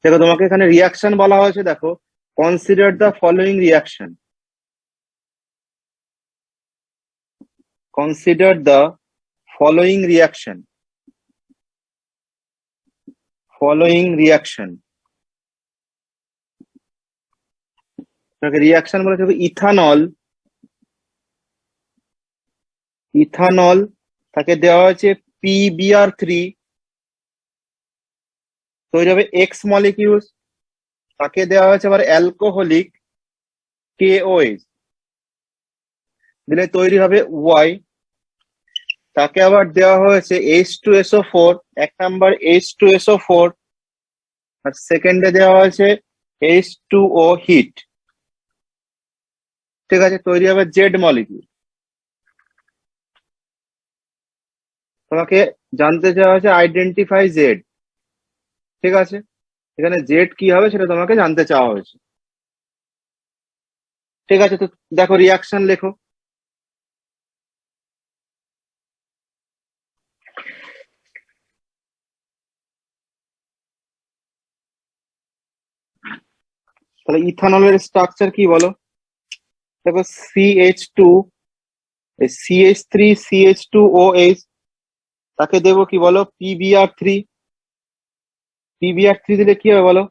দেখো তোমাকে এখানে রিয়াকশন বলা হয়েছে, দেখো consider the following reaction, consider the following reaction, following reaction. Reaction বলেছে ইথানল, ইথানল তাকে দেওয়া হয়েছে PbR3, তৈরি হবে এক্স মলিকিউল, তাকে দেওয়া হয়েছে আবার অ্যালকোহলিক KOH, দিলে তৈরি হবে ওয়াই, তাকে আবার দেওয়া হয়েছে H2SO4, এক নাম্বার H2SO4, আর সেকেন্ডে দেওয়া হয়েছে H2O হিট, ঠিক আছে, তৈরি হবে জেড মলিকিউল। তোমাকে জানতে চাওয়া হয়েছে আইডেন্টিফাই জেড, ঠিক আছে, এখানে জেড কি হবে সেটা তোমাকে জানতে চাওয়া হয়েছে, ঠিক আছে। তো দেখো রিয়াকশন লেখো। তাহলে ইথানলের স্ট্রাকচার কি বলো? দেখো CH2, CH3CH2OH, তাকে দেবো কি বলো PbR3, PbR3 দিলে কি হবে বলো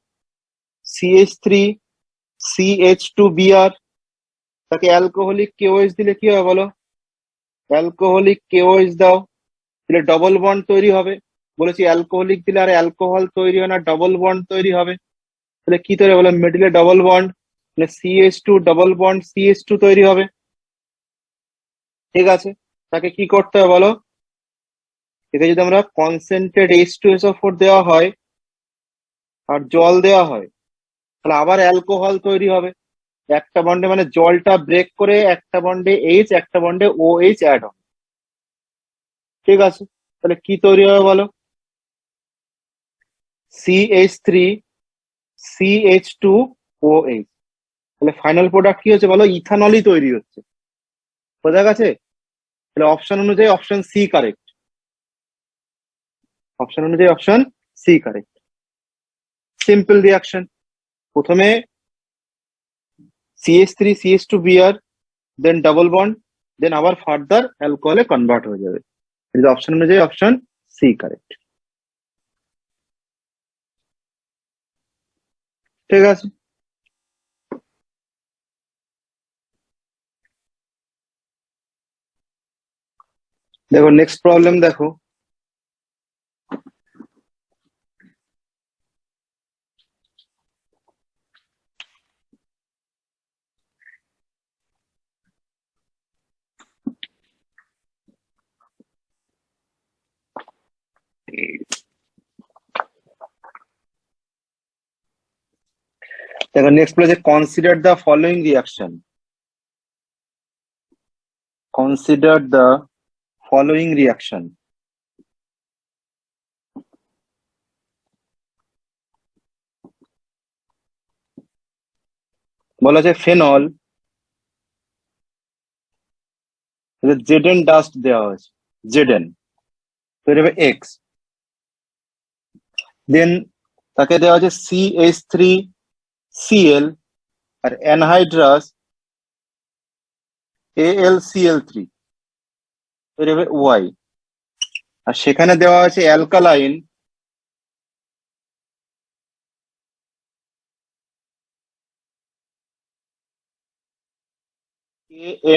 CH3CH2Br, তাকে অ্যালকোহলিক KOH দিলে কি হবে বলো অ্যালকোহলিক KOH দাও, দিলে ডবল বন্ড তৈরি হবে, বলেছি অ্যালকোহলিক দিলে আর অ্যালকোহল তৈরি হয় না, ডবল বন্ড তৈরি হবে, তাহলে কি তৈরি হবে বলো মিডিলে ডবল বন্ড, মানে CH2 ডবল বন্ড CH2 তৈরি হবে, ঠিক আছে। তাকে কি করতে হবে বলো, একে যদি আমরা কনসেন্ট্রেট H2SO4 দেওয়া হয় আর জল দেওয়া হয়, তাহলে আবার অ্যালকোহল তৈরি হবে, একটা বন্ডে মানে জলটা ব্রেক করে একটা বন্ডে H একটা বন্ডে OH অ্যাড হবে, ঠিক আছে। তাহলে কি তৈরি হবে বলো CH3CH2OH, তাহলে ফাইনাল প্রোডাক্ট কি হচ্ছে বলো ইথানলই তৈরি হচ্ছে, বোঝা গেছে? তাহলে অপশন অনুযায়ী অপশন সি কারেক্ট, অপশন অনুযায়ী option C correct. Simple reaction, প্রথমে CH3CH2Br, দেন ডাবল বন্ড, দেন আবার ফার্দার অ্যালকোহলে কনভার্ট হয়ে যাবে, অপশন অনুযায়ী অপশন সি কারেক্ট, ঠিক আছে। দেখো নেক্সট প্রবলেম দেখো, দেখো নেক্সট বলেছে consider the following reaction, consider the following reaction. বলা আছে ফেনল, জেডেন ডাস্ট দেওয়া হয়েছে, জেডেন তৈরি হবে এক্স, দেন তাকে দেওয়া হচ্ছে CH3Cl আর অ্যানহাইড্রাস AlCl3 তৈরি হবে ওয়াই, আর সেখানে দেওয়া আছে অ্যালকালাইন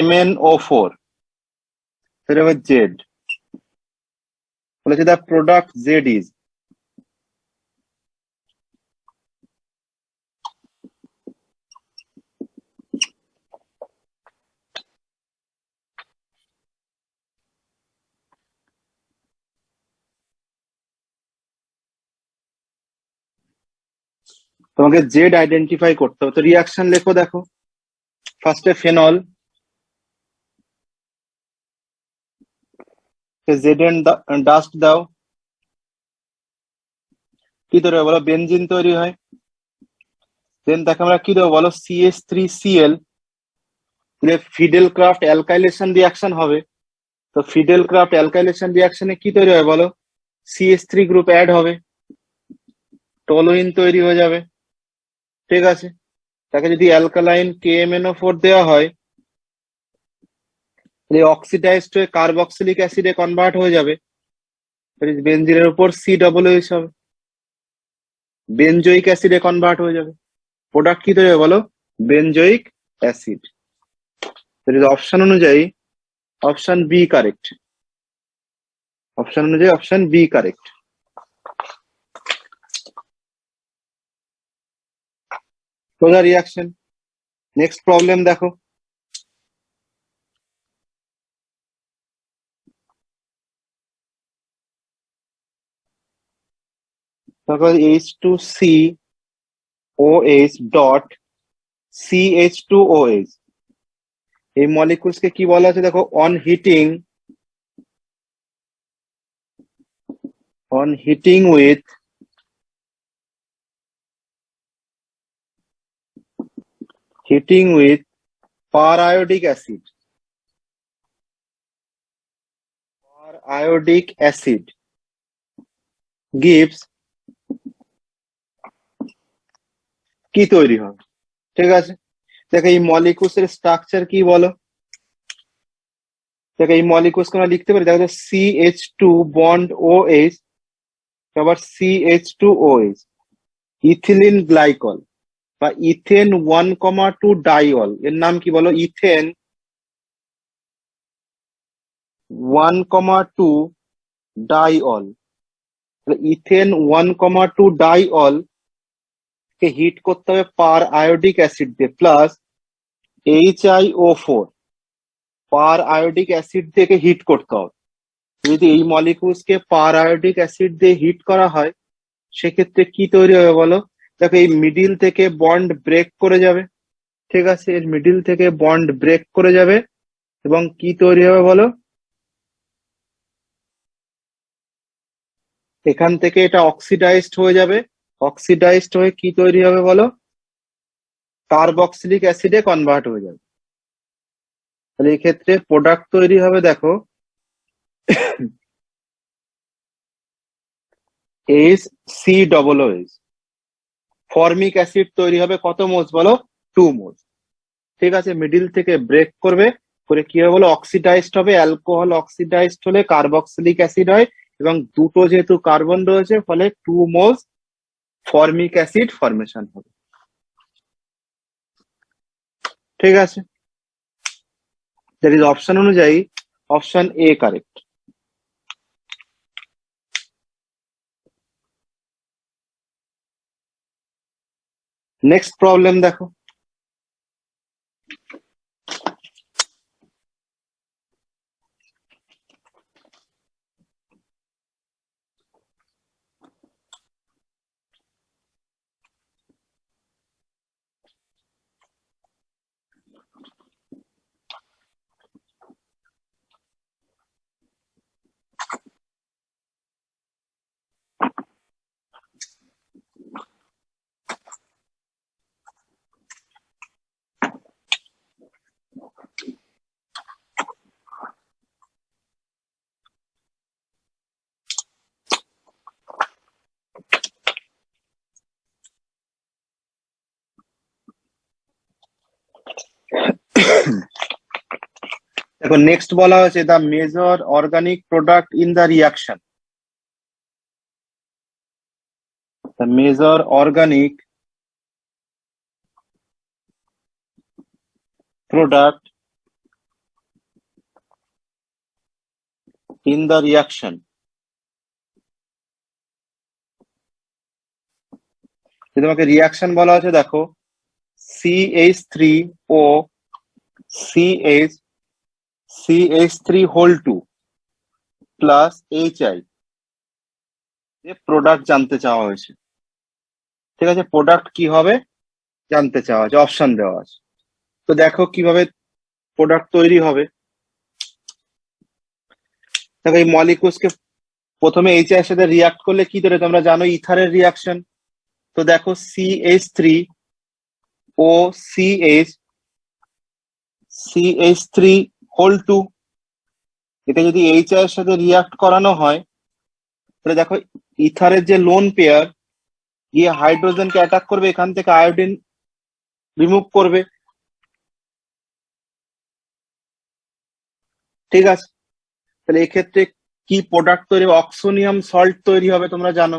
MnO4 তৈরি হবে জেড, বলেছে দ্য প্রোডাক্ট জেড ইজ, তোমাকে জেড আইডেন্টিফাই করতে হবে, তো রিয়াকশন লেখো। দেখো ফার্স্টে ফেনল, জেডেন ডাস্ট দাও, কি তৈরি হয় বলো বেনজিন তৈরি হয়, দেন তাকে আমরা কি দেবো বলো CH3Cl, fiddle craft alkylation reaction হবে, তো ফিডেল ক্রাফট অ্যালকাইলেশন রিয়াকশনে কি তৈরি হয় বলো CH3 গ্রুপ অ্যাড হবে, টলুইন তৈরি হয়ে যাবে। ঠিক আছে, তাকে যদি অ্যালকালাইন KMnO4 দেওয়া হয়, তাহলে অক্সিডাইজড হয়ে কার্বক্সিলিক অ্যাসিডে কনভার্ট হয়ে যাবে, বেনজিনের উপর COOH হবে, বেনজোইক অ্যাসিডে কনভার্ট হয়ে যাবে। প্রোডাক্ট কি তৈরি হবে বলো? Benzoic acid. অপশন অনুযায়ী অপশন বি কারেক্ট। অপশন অনুযায়ী অপশন বি কারেক্ট। সোজা রিয়াকশন। নেক্সট প্রবলেম দেখো। দেখো H2COH ডট CH2OH, এই মলিকুলস কে কি বলা আছে দেখো? On heating with periodic acid, gives কি তৈরি হবে? ঠিক আছে, দেখো এই মলিকুলস এর স্ট্রাকচার কি বলো? দেখো এই মলিকুলস আমরা লিখতে পারি, দেখো CH2 বন্ড OH, আবার CH2OH, ইথিলিন গ্লাইকল বা ইথেন 1,2 ডাইঅল, এর নাম কি বলো? ইথেন 1,2 ডাইঅল। ইথেন 1,2 ডাইঅল কে হিট করতে হবে পার আয়োডিক অ্যাসিড দিয়ে প্লাস HiO4, পার আয়োডিক অ্যাসিড দিয়ে হিট করতে হবে। যদি এই মলিকুলস কে পার আয়োডিক অ্যাসিড দিয়ে হিট করা হয়, সেক্ষেত্রে কি তৈরি হবে বলো? দেখো এই মিডিল থেকে বন্ড ব্রেক করে যাবে। ঠিক আছে, এর মিডিল থেকে বন্ড ব্রেক করে যাবে এবং কি তৈরি হবে বলো? এখান থেকে এটা অক্সিডাইজড হয়ে যাবে, অক্সিডাইজড হয়ে কি তৈরি হবে বলো? কার্বক্সিলিক অ্যাসিডে কনভার্ট হয়ে যাবে। তাহলে এই ক্ষেত্রে প্রোডাক্ট তৈরি হবে দেখো HCOOH। ফর্মিক অ্যাসিড তৈরি হবে কত মোলস বলো? 2 মোলস। ঠিক আছে, মিডিল থেকে ব্রেক করবে, করে কি হবে বলো? অক্সিডাইজড হবে। অ্যালকোহল অক্সিডাইজড হলে কার্বক্সিলিক অ্যাসিড হয় এবং দুটো যেহেতু কার্বন রয়েছে, ফলে 2 মোলস ফর্মিক অ্যাসিড ফরমেশন হবে। ঠিক আছে, দ্যাট ইজ অপশন অনুযায়ী option A correct. Next problem দেখো। দেখো নেক্সট বলা হয়েছে the major organic product in the reaction. The major organic product in the reaction. তোমাকে রিয়াকশন বলা হয়েছে দেখো CH3O CH3 প্লাস HI, যে প্রোডাক্ট জানতে চাওয়া হয়েছে। ঠিক আছে, প্রোডাক্ট কি হবে জানতে চাওয়া আছে, অপশন দেওয়া আছে। তো দেখো কিভাবে প্রোডাক্ট তৈরি হবে। দেখো এই মলিকুলসকে প্রথমে HI এর সাথে রিয়াক্ট করলে কি তৈরি, তোমরা জানো ইথারের রিয়াকশন। তো দেখো CH3O CH3 এটা যদি HI এর সাথে রিয়াক্ট করানো হয়, তাহলে দেখো ইথারের যে লোন পেয়ার, গিয়ে হাইড্রোজেনকে অ্যাটাক করবে, এখান থেকে আয়োডিন রিমুভ করবে। ঠিক আছে, তাহলে এক্ষেত্রে কি প্রোডাক্ট তৈরি হবে? অক্সোনিয়াম সল্ট তৈরি হবে, তোমরা জানো।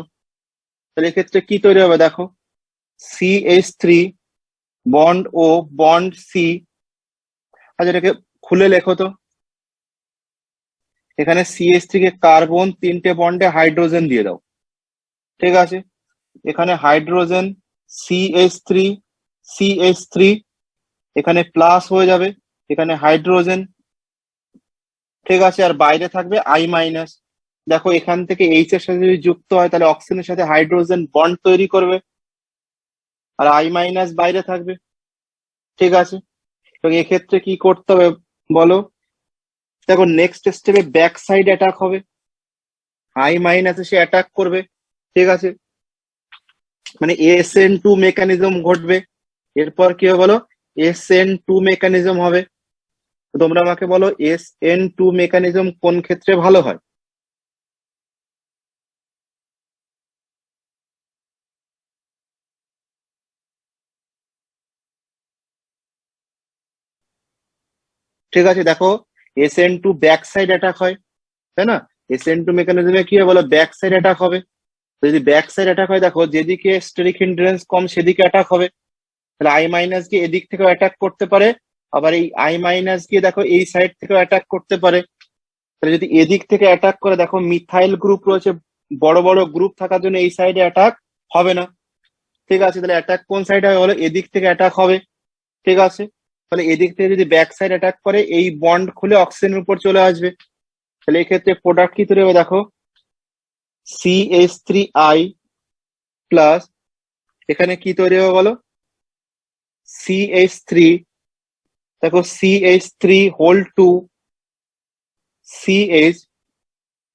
তাহলে এক্ষেত্রে কি তৈরি হবে দেখো, CH3 বন্ড ও বন্ড সি। আচ্ছা এটাকে খুলে লেখো তো। এখানে CH3 কে কার্বন 3টে বন্ডে হাইড্রোজেন দিয়ে দাও। ঠিক আছে, এখানে হাইড্রোজেন CH3 CH3, এখানে প্লাস হয়ে যাবে, এখানে হাইড্রোজেন। ঠিক আছে, আর বাইরে থাকবে I-। দেখো এখান থেকে এইচ এর সাথে যদি যুক্ত হয় তাহলে অক্সিজেনের সাথে হাইড্রোজেন বন্ড তৈরি করবে, আর I- বাইরে থাকবে। ঠিক আছে, এবং এক্ষেত্রে কি করতে হবে বলো? দেখো নেক্সট স্টেপে ব্যাক সাইড অ্যাটাক হবে, I- এসে অ্যাটাক করবে। ঠিক আছে, মানে SN2 মেকানিজম ঘটবে। এরপর কি হবে বলো? SN2 মেকানিজম হবে। তো তোমরা আমাকে বলো SN2 মেকানিজম কোন ক্ষেত্রে ভালো হয়? ঠিক আছে, দেখো SN2 ব্যাক সাইড অ্যাটাক হয়, তাই না? SN2 মেকানিজমে কি হয় বলো? ব্যাক সাইড অ্যাটাক হবে। তো যদি ব্যাক সাইড অ্যাটাক হয়, দেখো যেদিকে স্টেরিক হিন্ড্রেন্স কম সেদিকে অ্যাটাক হবে। তাহলে I- গিয়ে এদিক থেকেও অ্যাটাক করতে পারে, আবার এই I- গিয়ে দেখো এই সাইড থেকেও অ্যাটাক করতে পারে। তাহলে যদি এদিক থেকে অ্যাটাক করে, দেখো মিথাইল গ্রুপ রয়েছে, বড় বড় গ্রুপ থাকার জন্য এই সাইডে অ্যাটাক হবে না। ঠিক আছে, তাহলে অ্যাটাক কোন সাইডে হবে বলো? এদিক থেকে অ্যাটাক হবে। ঠিক আছে, তাহলে এদিক থেকে যদি ব্যাক সাইড অ্যাটাক করে, এই বন্ড খুলে অক্সিজেনের উপর চলে আসবে। তাহলে এক্ষেত্রে প্রোডাক্ট কি তৈরি হবে দেখো, CH3I প্লাস, এখানে কি তৈরি হবে বলো? CH3, দেখো CH3 হোল 2 CH,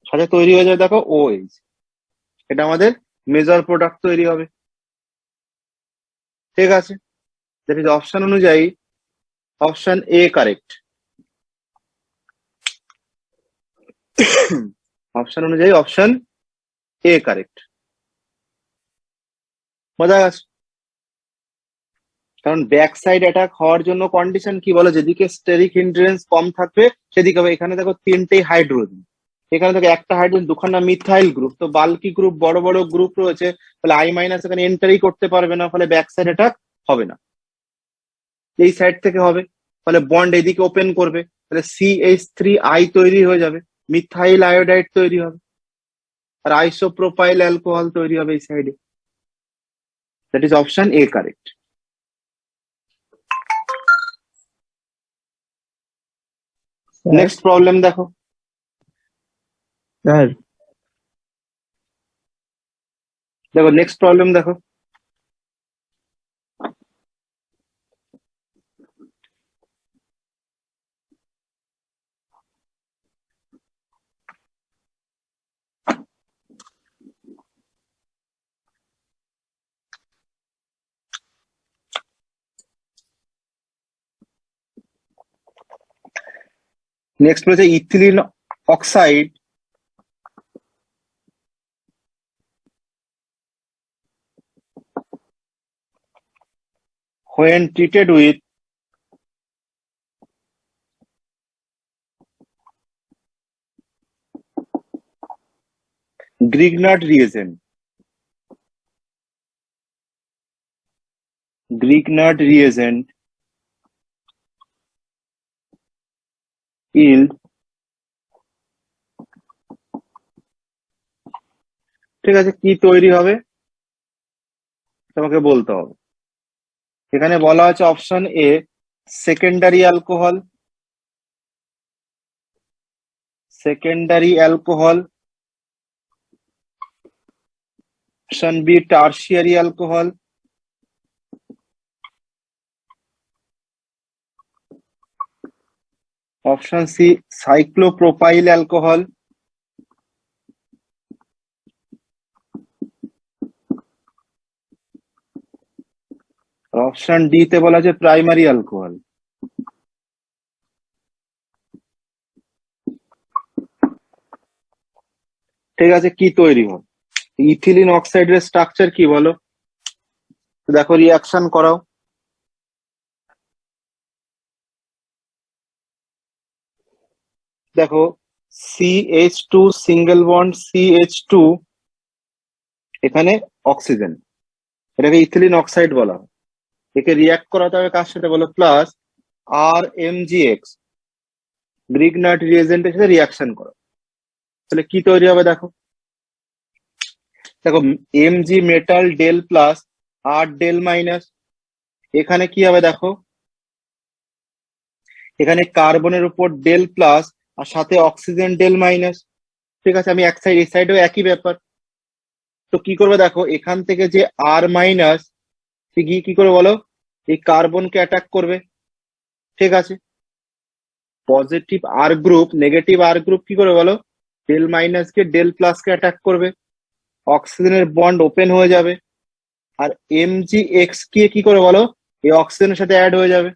সাথে তৈরি হয়ে যাবে দেখো OH। এটা আমাদের মেজর প্রোডাক্ট তৈরি হবে। ঠিক আছে, দ্যাট ইজ অপশন অনুযায়ী অপশন এ কারেক্ট। অপশন অনুযায়ী অপশন এ কারেক্ট। বোঝা গেছে? কারণ ব্যাক সাইড অ্যাটাক হওয়ার জন্য কন্ডিশন কি বলো? যেদিকে স্টেরিক হিন্ড্রেন্স কম থাকবে সেদিকে হবে। এখানে দেখো 3টেই হাইড্রোজেন, এখানে দেখো একটা হাইড্রোজেন, দুখানা মিথাইল গ্রুপ, তো বাল্কি গ্রুপ, বড় বড় গ্রুপ রয়েছে, তাহলে I- এখানে এন্টারই করতে পারবে না, ফলে ব্যাক সাইড অ্যাটাক হবে না, এই সাইড থেকে হবে। ফলে বন্ড এদিকে ওপেন করবে, তাহলে CH3I তৈরি হয়ে যাবে, মিথাইল আয়োডাইড তৈরি হবে, আর আইসোপ্রোপাইল অ্যালকোহল তৈরি হবে এই সাইডে। That is option A correct. Next problem দেখো। স্যার দেখো নেক্সট প্রবলেম দেখো। নেক্সট রয়েছে ethylene oxide when treated with Grignard reagent. Grignard reagent yield, ঠিক আছে, কি তৈরি হবে তোমাকে বলতে হবে। এখানে বলা আছে option A secondary alcohol, secondary alcohol, option B tertiary alcohol, option C cyclopropyl alcohol, option D তে বলা আছে প্রাইমারি অ্যালকোহল। ঠিক আছে, কি তৈরি হবে? ইথিলিন অক্সাইডের স্ট্রাকচার কি বলো? দেখো রিয়াকশন করাও। দেখো CH2 সিঙ্গেল বন্ড CH2, এখানে অক্সিজেন, এটাকে ইথিলিন অক্সাইড বলা হয়। একে রিয়াক্ট করাতে হবে কার সাথে বলো, প্লাস RMgX গ্রিগনাট রিয়েজেন্টের সাথে রিয়াকশন করো। তাহলে কি তৈরি হবে দেখো, দেখো Mg মেটাল ডেল প্লাস আর ডেল মাইনাস, এখানে কি হবে দেখো, এখানে কার্বনের উপর ডেল প্লাস আর সাথে অক্সিজেন ডেল মাইনাস। ঠিক আছে, আমি এক সাইড এই সাইডেও একই ব্যাপার। তো কি করবে দেখো, এখান থেকে যে আর মাইনাস গিয়ে কি করে বলো, এই কার্বনকে অ্যাটাক করবে। ঠিক আছে, পজিটিভ আর গ্রুপ নেগেটিভ আর গ্রুপ কি করে বলো, ডেল মাইনাস কে ডেল প্লাস কে অ্যাটাক করবে, অক্সিজেনের বন্ড ওপেন হয়ে যাবে। আর MgX কি করে বলো, এই অক্সিজেনের সাথে অ্যাড হয়ে যাবে।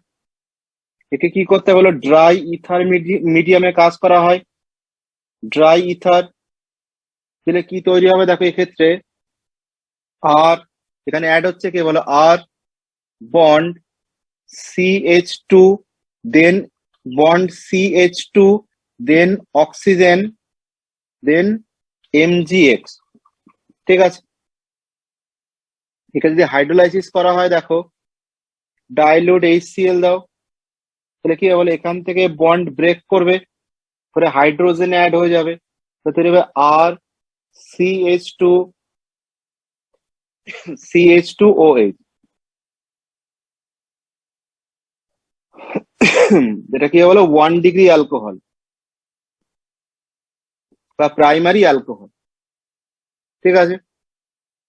একে কি করতে বলো, ড্রাই ইথার মিডিয়ামে কাজ করা হয়, ড্রাই ইথার। দিলে কি তৈরি হবে দেখো, এক্ষেত্রে আর এখানে অ্যাড হচ্ছে কে বলো, আর বন্ড CH2, দেন বন্ড CH2, দেন অক্সিজেন, দেন MgX। ঠিক আছে, এখানে যদি হাইড্রোলাইসিস করা হয় দেখো, ডাইলুট HCl দাও, তাহলে কি হবে, এখান থেকে বন্ড ব্রেক করবে, করে হাইড্রোজেন অ্যাড হয়ে যাবে, তো তৈরি হবে আর CH2 CH2OH। যেটা কি বলো 1 ডিগ্রি অ্যালকোহল বা প্রাইমারি অ্যালকোহল। ঠিক আছে,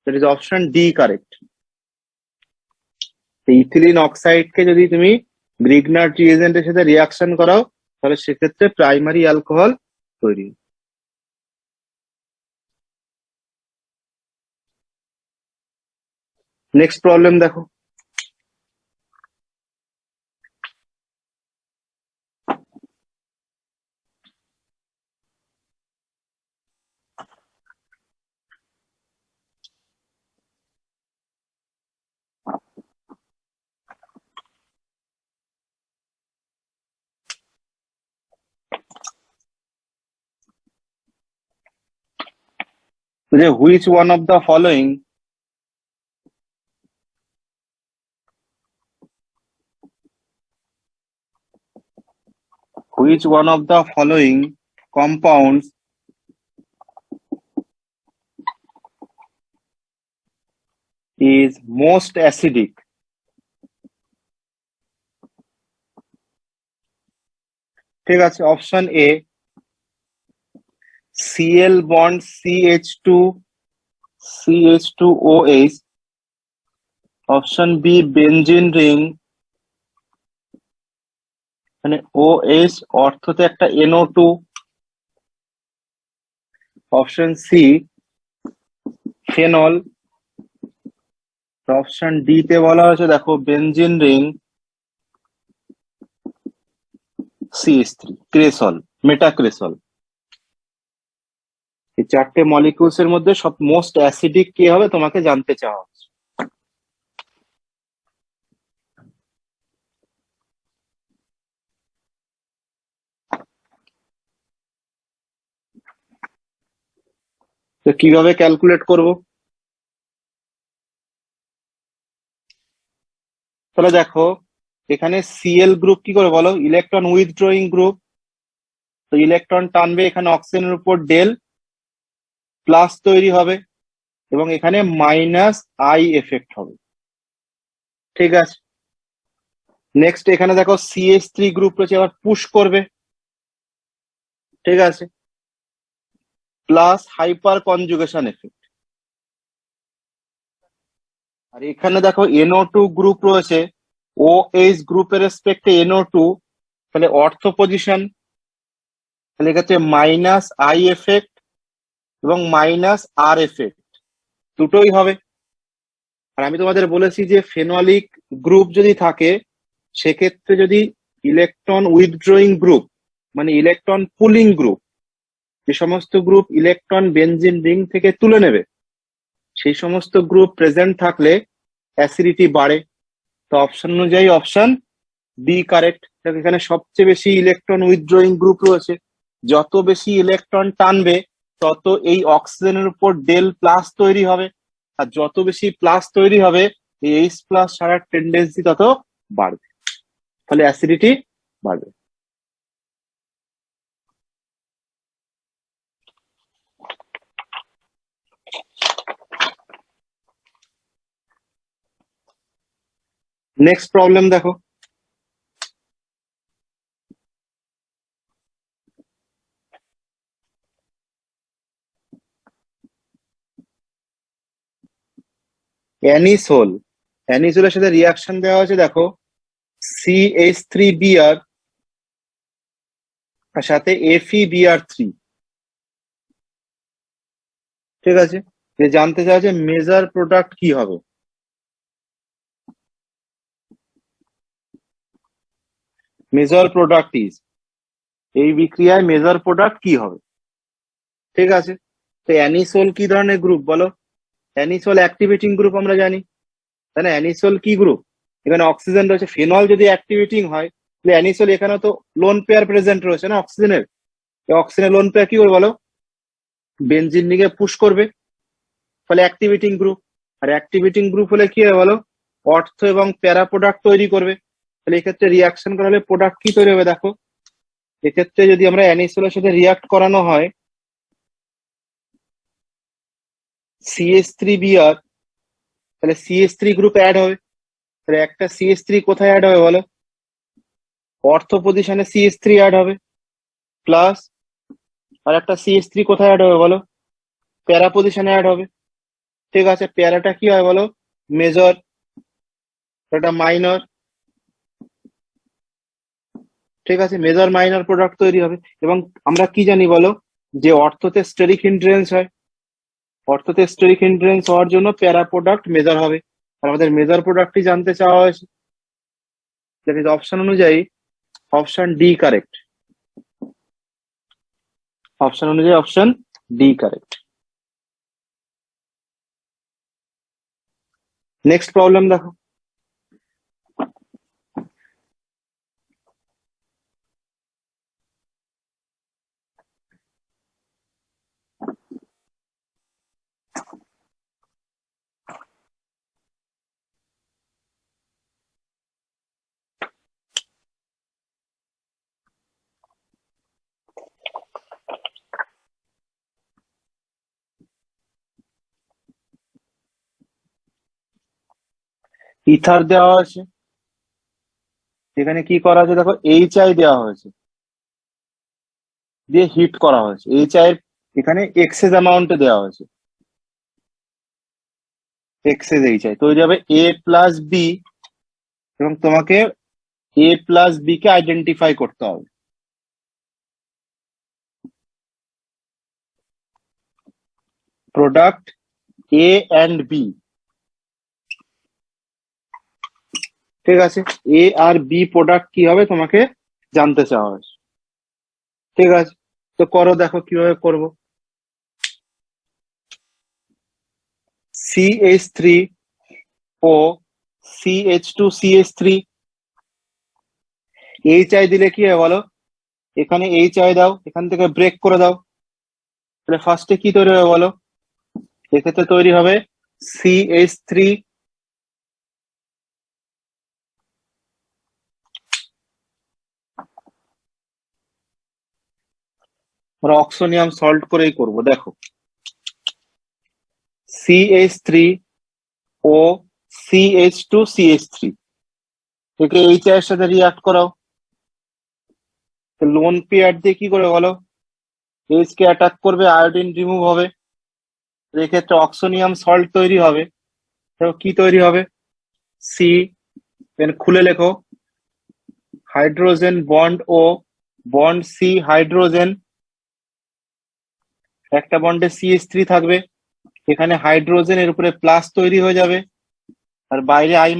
that is option D correct. Ethylene অক্সাইডকে যদি তুমি গ্রিগনাট রিয়েজেন্টের সাথে রিয়াকশন করাও, তাহলে সেক্ষেত্রে প্রাইমারি অ্যালকোহল তৈরি। নেক্সট প্রবলেম দেখো, যে which one of the following which one of the following compounds is most acidic? ঠিক আছে, option A Cl bond CH2OH, option B benzene ring, মানে OH অর্থতে একটা NO2, option C phenol, option D তে বলা হয়েছে দেখো বেনজিন রিং CH3 ক্রেসল, মেটাক্রেসল। এই চারটে মলিকিউলস এর মধ্যে সব মোস্ট অ্যাসিডিক কে হবে তোমাকে জানতে চাওয়া হচ্ছে। তো কিভাবে ক্যালকুলেট করব, তাহলে দেখো এখানে Cl গ্রুপ কি করে বলো, ইলেকট্রন উইথড্রয়িং গ্রুপ, তো ইলেকট্রন টানবে, এখানে অক্সিজেনের উপর ডেল প্লাস তৈরি হবে এবং এখানে মাইনাস আই এফেক্ট হবে। ঠিক আছে, নেক্সট এখানে দেখো CH3 গ্রুপ রয়েছে, আবার পুশ করবে। ঠিক আছে, প্লাস হাইপার কনজুগেশন এফেক্ট। আর এখানে দেখো NO2 গ্রুপ রয়েছে, OH গ্রুপের রেসপেক্টে NO2, তাহলে অর্থ পজিশন, তাহলে এক্ষেত্রে মাইনাস আই এফেক্ট এবং মাইনাস আর এফেক্ট দুটোই হবে। আর আমি তোমাদের বলেছি যে ফেনলিক গ্রুপ যদি থাকে, সেক্ষেত্রে যদি ইলেকট্রন উইথড্রয়িং গ্রুপ মানে ইলেকট্রন পুলিং গ্রুপ, যে সমস্ত গ্রুপ ইলেকট্রন বেনজিন রিং থেকে তুলে নেবে, সেই সমস্ত গ্রুপ প্রেজেন্ট থাকলে অ্যাসিডিটি বাড়ে। তো অপশন অনুযায়ী অপশন ডি কারেক্ট। এখানে সবচেয়ে বেশি ইলেকট্রন উইথড্রয়িং গ্রুপ রয়েছে, যত বেশি ইলেকট্রন টানবে তত এই অক্সিজেনের উপর ডেল প্লাস তৈরি হবে, আর যত বেশি প্লাস তৈরি হবে এই এইচ প্লাস ছাড়ার টেন্ডেন্সি তত বাড়বে, তাহলে অ্যাসিডিটি বাড়বে। নেক্সট প্রবলেম দেখো, অ্যানিসোল, অ্যানিসোলের সাথে রিয়াকশন দেওয়া আছে দেখো CH3Br আর সাথে FeBr3। ঠিক আছে, যে জানতে চাওয়া যে মেজার প্রোডাক্ট কি হবে। মেজর প্রোডাক্ট ইজ, এই বিক্রিয়ায় মেজর প্রোডাক্ট কি হবে। ঠিক আছে, তো অ্যানিসোল কি ধরনের গ্রুপ বলো? অ্যানিসোল অ্যাক্টিভেটিং গ্রুপ আমরা জানি, তাই না? অ্যানিসোল কি গ্রুপ? এখানে অক্সিজেন রয়েছে, ফেনল যদি অ্যাক্টিভেটিং হয় তাহলে অ্যানিসোল এখানে তো লোন পেয়ার প্রেজেন্ট রয়েছে না অক্সিজেনের, অক্সিজেনের লোন পেয়ার কি করবে বলো? বেনজিন দিকে পুশ করবে, ফলে অ্যাক্টিভেটিং গ্রুপ। আর অ্যাক্টিভেটিং গ্রুপ হলে কি হবে বলো? অর্থ এবং প্যারা প্রোডাক্ট তৈরি করবে। তাহলে এক্ষেত্রে রিয়াকশন করালে প্রোডাক্ট কি তৈরি হবে দেখো, এক্ষেত্রে যদি আমরা অ্যানিসোলের সাথে রিয়াক্ট করানো হয় CH3Br, তাহলে CH3 গ্রুপ অ্যাড হবে। তাহলে একটা CH3 কোথায় অ্যাড হবে বলো? অর্থ পজিশনে CH3 অ্যাড হবে, প্লাস আর একটা CH3 কোথায় অ্যাড হবে বলো? প্যারা পজিশনে অ্যাড হবে। ঠিক আছে, প্যারাটা কি হয় বলো? মেজর, এটা মাইনর। ঠিক আছে, মেজর মাইনর প্রোডাক্ট তৈরি হবে। এবং আমরা কি জানি বলো, যে অর্থতে স্টেরিক হিন্ড্রেন্স হয়, অর্থতে স্টেরিক হিন্ড্রেন্স হওয়ার জন্য প্যারা প্রোডাক্ট মেজর হবে। আর আমাদের মেজর প্রোডাক্টই জানতে চাওয়া হয়েছে, অপশন অনুযায়ী অপশন ডি কারেক্ট। অপশন অনুযায়ী option D correct. Next problem দেখো, ইথার দেওয়া আছে, এখানে কি করা আছে দেখো, HI দেওয়া হয়েছে, দিয়ে হিট করা হয়েছে। HI এখানে এক্সেস অ্যামাউন্টে দেওয়া হয়েছে, এক্সেস HI তৈরি হবে A+B, এবং তোমাকে A+B কে আইডেন্টিফাই করতে হবে। প্রোডাক্ট A and B, ঠিক আছে, A আর B প্রোডাক্ট কি হবে তোমাকে জানতে চাওয়া হয়েছে। ঠিক আছে, তো করো, দেখো কিভাবে করবো। CH3O CH2CH3, HI দিলে কি হয় বলো? এখানে HI দাও, এখান থেকে ব্রেক করে দাও, তাহলে ফার্স্টে কি তৈরি হবে বলো? এক্ষেত্রে তৈরি হবে CH3, আমরা অক্সোনিয়াম সল্ট করেই করব। দেখো CH3O CH2CH3, একে HI এর সাথে রিয়াক্ট করাও, লোন পেয়ার দিয়ে কি করে বলো? H কে অ্যাটাক করবে, আয়োডিন রিমুভ হবে, এক্ষেত্রে অক্সোনিয়াম সল্ট তৈরি হবে। তো কি তৈরি হবে? সি, খুলে লেখো, হাইড্রোজেন বন্ড ও, বন্ড সি হাইড্রোজেন, একটা বন্ডে CH3 থাকবে, এখানে হাইড্রোজেন এর উপরে প্লাস তৈরি হয়ে যাবে, আর বাইরে I-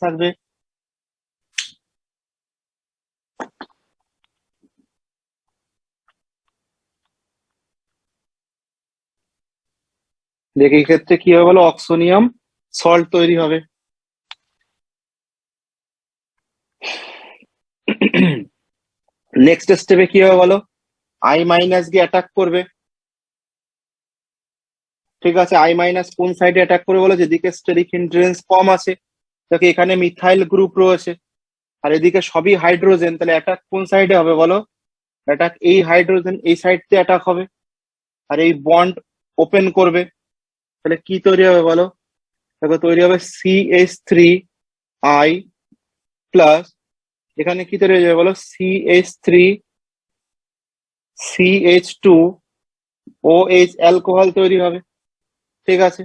থাকবে। দেখে এই ক্ষেত্রে কি হবে বলো? অক্সোনিয়াম সল্ট তৈরি হবে। নেক্সট স্টেপে কি হবে বলো, আই মাইনাস গিয়ে অ্যাটাক করবে। ঠিক আছে, আই মাইনাস কোন সাইডে অ্যাটাক করবে বলো, যেদিকে স্টেরিক হিন্ড্রেন্স কম আছে, দেখো এখানে মিথাইল গ্রুপ রয়েছে আর এদিকে সবই হাইড্রোজেন, তাহলে অ্যাটাক কোন সাইডে হবে বলো, অ্যাটাক এই হাইড্রোজেন এই সাইড দিয়ে অ্যাটাক হবে আর এই বন্ড ওপেন করবে। তাহলে কি তৈরি হবে বলো, দেখো তৈরি হবে CH3 I প্লাস, এখানে কি তৈরি হয়ে যাবে বলো, CH3CH2OH অ্যালকোহল তৈরি হবে। ঠিক আছে,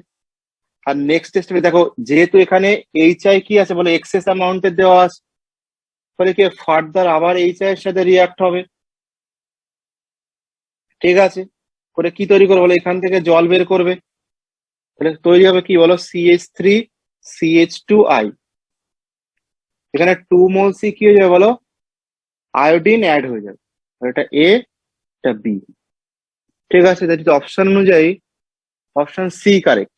আর নেক্সট স্টেপে দেখো যেহেতু এখানে HI কি আছে বলো, এক্সেস অ্যামাউন্টের দেওয়া আছে, ফলে কি ফার্দার আবার HI এর সাথে রিয়াক্ট হবে। ঠিক আছে, করে কি তৈরি করবে বলো, এখান থেকে জল বের করবে, তাহলে তৈরি হবে কি বলো, CH3CH2I, এখানে 2 মোল কি হয়ে যাবে বলো, আয়োডিন অ্যাড হয়ে যাবে, আর এটা এ, এটা বি। ঠিক আছে, দ্যাট ইজ অপশন অনুযায়ী অপশন সি কারেক্ট,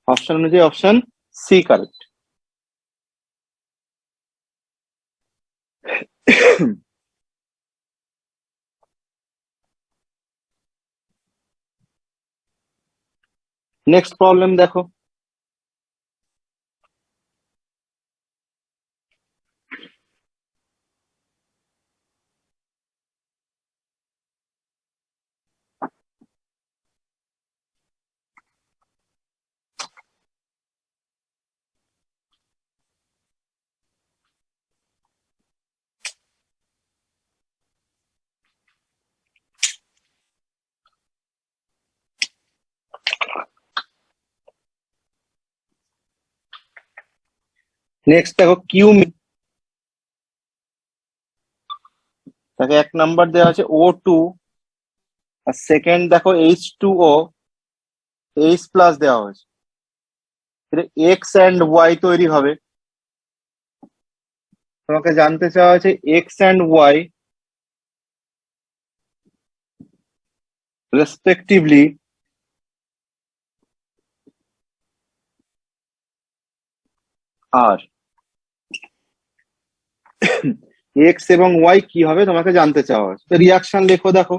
অপশন অনুযায়ী option C correct. Next problem দেখো, নেক্সট দেখো কিউমিন, তাকে 1 নাম্বার দেওয়া আছে O2, আর সেকেন্ড দেখো H2O H+ দেওয়া হয়েছে, এক্স অ্যান্ড ওয়াই তৈরি হবে। তোমাকে জানতে চাওয়া হয়েছে এক্স অ্যান্ড ওয়াই রেসপেক্টিভলি আর এক্স এবং ওয়াই কি হবে তোমাকে জানতে চাওয়া হয়েছে। রিয়াকশন লেখো, দেখো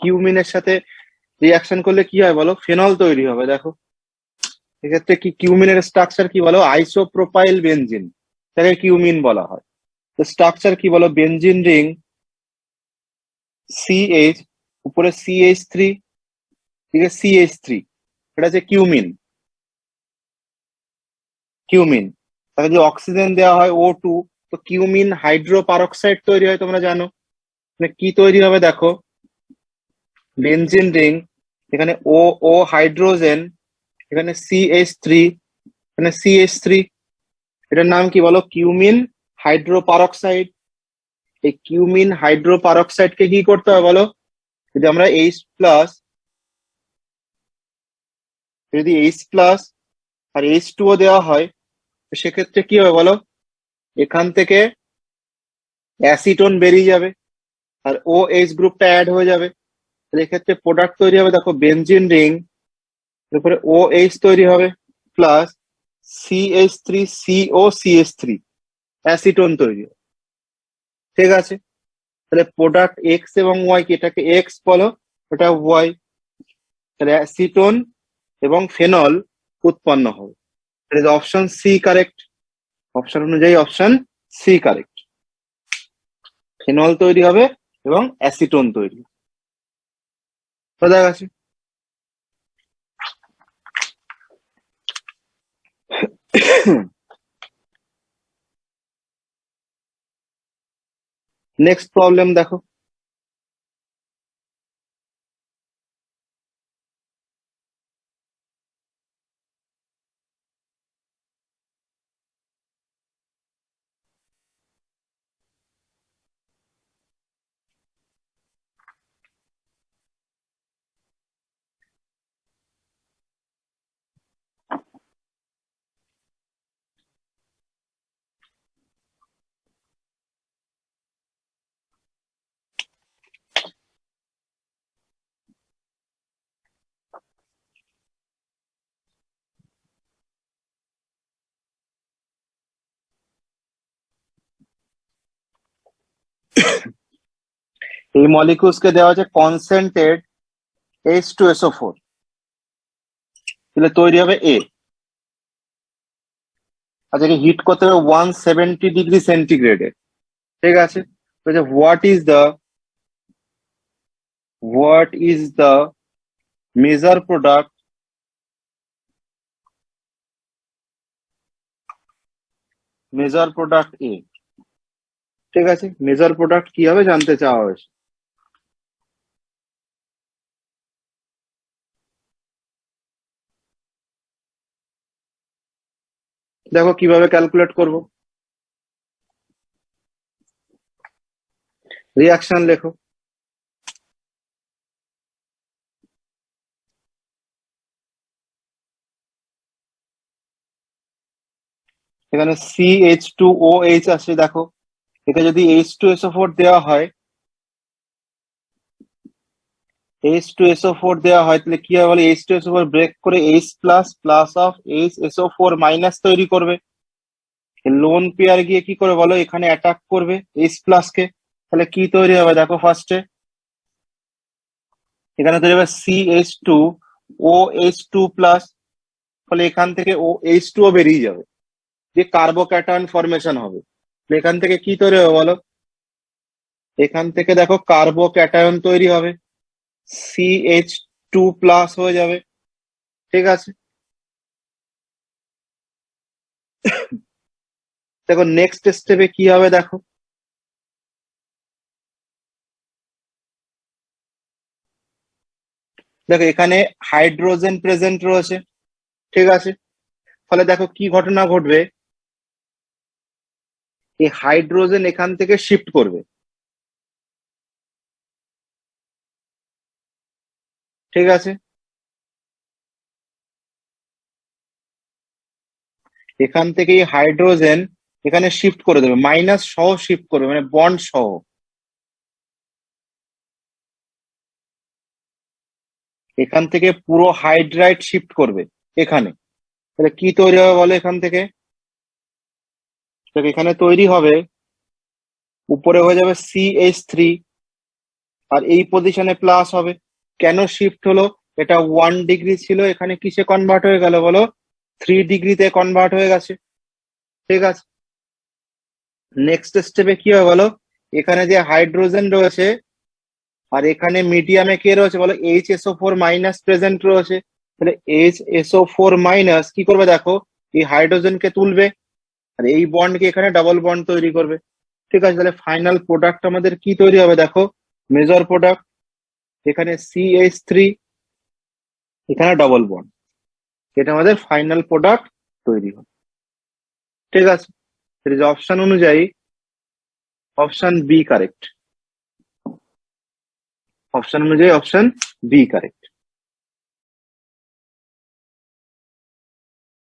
কিউমিনের সাথে রিয়াকশন করলে কি হয় বলো, ফেনল তৈরি হবে। দেখো এক্ষেত্রে কি কিউমিনের স্ট্রাকচার কি বলো, আইসোপ্রোপাইল বেনজিন, তাকে কিউমিন বলা হয়। তো স্ট্রাকচার কি বলো, বেনজিন রিং, CH, উপরে CH3, ঠিক আছে CH3, এটা হচ্ছে কিউমিন। কিউমিন, তাকে যদি অক্সিজেন দেওয়া হয় O2, তো কিউমিন হাইড্রোপারক্সাইড তৈরি হয়, তোমরা জানো। মানে কি তৈরি হবে দেখো, বেনজিন রিং, এখানে ও হাইড্রোজেন, এখানে CH3, এখানে CH3, এটার নাম কি বলো, কিউমিন হাইড্রোপারক্সাইড। এই কিউমিন হাইড্রোপারক্সাইড কে কি করতে হবে বলো, যদি আমরা H+ আর H2O দেওয়া হয়, তো সেক্ষেত্রে কি হবে বলো, এখান থেকে অ্যাসিটোন বেরিয়ে যাবে আর OH গ্রুপটা অ্যাড হয়ে যাবে। তাহলে এক্ষেত্রে প্রোডাক্ট তৈরি হবে দেখো, বেনজিন রিং, তারপরে OH তৈরি হবে প্লাস CH3COCH3, অ্যাসিটোন তৈরি হবে। ঠিক আছে, তাহলে প্রোডাক্ট এক্স এবং ওয়াই, কি এটাকে এক্স বলো, ওটা ওয়াই, তাহলে অ্যাসিটোন এবং ফেনল উৎপন্ন হবে। অপশন সি কারেক্ট, অপশন অনুযায়ী অপশন সি কারেক্ট, ফেনল তৈরি হবে এবং অ্যাসিটোন তৈরি হবে। বোঝা গেছে। নেক্সট প্রবলেম দেখো, এই মলিকিউলসকে দেওয়া আছে কনসেন্ট্রেট H2SO4, তাহলে তৈরি হবে A। আচ্ছা, হিট করতে হবে 170 ডিগ্রি সেন্টিগ্রেডে, ঠিক আছে। What is the measure product A, ঠিক আছে। মেজার প্রোডাক্ট কি হবে জানতে চাওয়া হয়েছে। দেখো কিভাবে ক্যালকুলেট করব। রিয়াকশন লেখো। এখানে CH2OH আছে, দেখো এটা যদি H2SO4 দেওয়া হয়, H2SO4 দেওয়া হয়, তাহলে কি হবে বলে, H2SO4 ব্রেক করে H plus plus of HSO4 minus তৈরি করবে। লোন পেয়ার গিয়ে কি করে বলো, এখানে অ্যাটাক করবে H প্লাস কে, তাহলে কি তৈরি হবে দেখো ফার্স্টে, এখানে তৈরি হবে CH2OH2 প্লাস, ফলে এখান থেকে OH2 বেরিয়ে যাবে, যে কার্বোক্যাটায়ন ফরমেশন হবে। এখান থেকে কি তৈরি হবে বলো, এখান থেকে দেখো কার্বোক্যাটায়ন তৈরি হবে, CH2 প্লাস হয়ে যাবে, ঠিক আছে। দেখো নেক্সট স্টেপে কি হবে দেখো, দেখো এখানে হাইড্রোজেন প্রেজেন্ট রয়েছে, ঠিক আছে। ফলে দেখো কি ঘটনা ঘটবে, এই হাইড্রোজেন এখান থেকে শিফট করবে, ঠিক আছে। এখান থেকে এই হাইড্রোজেন এখানে শিফট করে দেবে, মাইনাস সহ শিফট করবে, মানে বন্ড সহ। এখান থেকে পুরো হাইড্রাইড শিফট করবে এখানে, তাহলে কি তৈরি হবে বলো এখান থেকে, দেখো এখানে তৈরি হবে, উপরে হয়ে যাবে CH3, আর এই পজিশনে প্লাস হবে। কেন শিফট হলো, এটা 1 ডিগ্রি ছিল, এখানে কিসে কনভার্ট হয়ে গেল বলো, 3 ডিগ্রিতে কনভার্ট হয়ে গেছে, ঠিক আছে। নেক্সট স্টেপে কি হবে বলো, এখানে যে হাইড্রোজেন রয়েছে আর এখানে মিডিয়ামে কে রয়েছে বলো, HSO4 মাইনাস প্রেজেন্ট রয়েছে, তাহলে HSO4 মাইনাস কি করবে দেখো, এই হাইড্রোজেনকে তুলবে আর এই বন্ডকে এখানে ডাবল বন্ড তৈরি করবে, ঠিক আছে। তাহলে ফাইনাল প্রোডাক্ট আমাদের কি তৈরি হবে দেখো, মেজর প্রোডাক্ট, এখানে CH3, এখানে ডাবল বন্ড, এটা আমাদের ফাইনাল প্রোডাক্ট তৈরি হবে, ঠিক আছে। অপশন অনুযায়ী অপশন বি কারেক্ট, অপশন অনুযায়ী অপশন বি কারেক্ট।